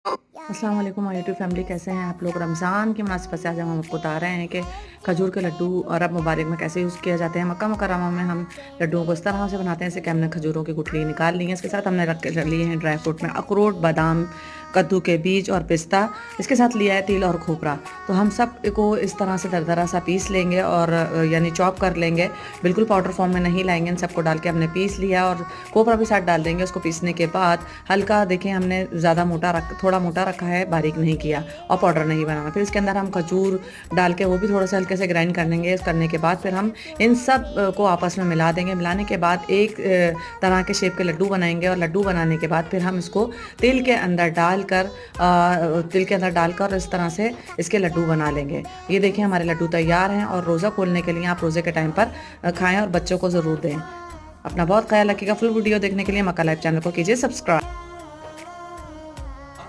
अस्सलाम वालेकुम my YouTube family, कैसे हैं आप लोग। रमज़ान की मुनासिबत से आज हम आपको बता रहे हैं कि खजूर के लड्डू अरब मुबारक में कैसे यूज़ किया जाते हैं। मक्का मुकर्रमा में हम लड्डुओं को इस तरह से बनाते हैं जैसे कि हमने खजूरों की गुठली निकाल ली है। इसके साथ हमने रख लिए हैं ड्राई फ्रूट में अखरोट, बादाम, कद्दू के बीज और पिस्ता। इसके साथ लिया है तिल और खोपरा। तो हम सब को इस तरह से दरदरा सा पीस लेंगे और यानी चॉप कर लेंगे। बिल्कुल पाउडर फॉर्म में नहीं लाएंगे। इन सबको डाल के हमने पीस लिया और खोपरा भी साथ डाल देंगे। उसको पीसने के बाद हल्का देखें हमने ज़्यादा थोड़ा मोटा रखा है, बारीक नहीं किया और पाउडर नहीं बनाना। फिर इसके अंदर हम खजूर डाल के वो भी थोड़ा सा हल्के से ग्राइंड कर लेंगे। करने के बाद फिर हम इन सब को आपस में मिला देंगे। मिलाने के बाद एक तरह के शेप के लड्डू बनाएंगे और लड्डू बनाने के बाद फिर हम इसको तिल के अंदर डालकर इस तरह से इसके लड्डू बना लेंगे। ये देखिए हमारे लड्डू तैयार हैं और रोज़ा खोलने के लिए आप रोज़े के टाइम पर खाएं और बच्चों को ज़रूर दें। अपना बहुत ख्याल रखिएगा। फुल वीडियो देखने के लिए मक्का लाइव चैनल को कीजिए सब्सक्राइब।